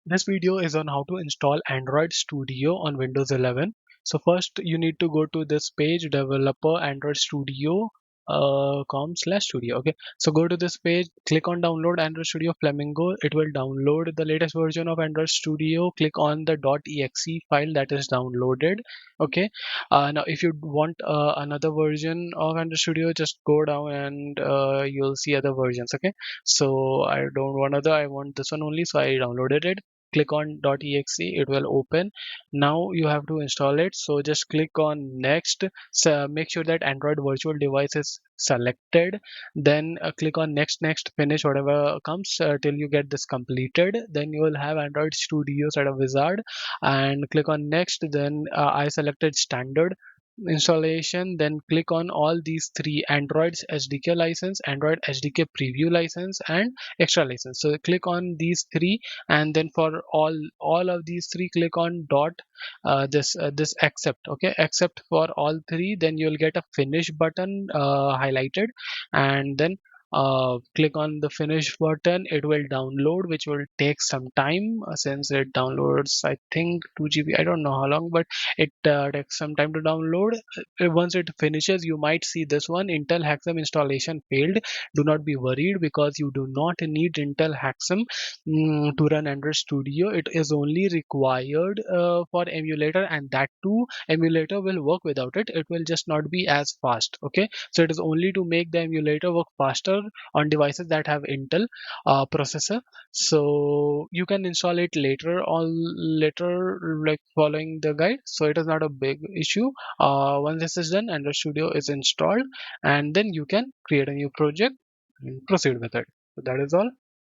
This video is on how to install Android Studio on Windows 11. So first you need to go to this page, developer Android Studio com/studio. Okay, so go to this page, click on download Android Studio Flamingo. It will download the latest version of Android Studio. Click on the .exe file that is downloaded. Okay, now if you want another version of Android Studio, just go down and you'll see other versions. Okay, so I don't want other, I want this one only, so I downloaded it. Click on .exe, it will open. Now you have to install it, so just click on next. So make sure that Android virtual device is selected, then click on next, finish whatever comes till you get this completed. Then you will have Android Studio sort of wizard, and click on next. Then I selected standard installation. Then click on all these three: Android's SDK license, Android SDK preview license, and extra license. So click on these three, and then for all of these three, click on this accept. Okay, accept for all three. Then you'll get a finish button highlighted, and then click on the finish button. It will download, which will take some time since it downloads, I think, 2 GB. I don't know how long, but it takes some time to download. Once it finishes, you might see this one: Intel Hexam installation failed. Do not be worried, because you do not need Intel Hexam to run Android Studio. It is only required for emulator, and that too, emulator will work without it. It will just not be as fast. Okay, so it is only to make the emulator work faster on devices that have Intel processor. So you can install it later on, later, like following the guide. So it is not a big issue. Once this is done, Android Studio is installed, and then you can create a new project and proceed with it. So that is all.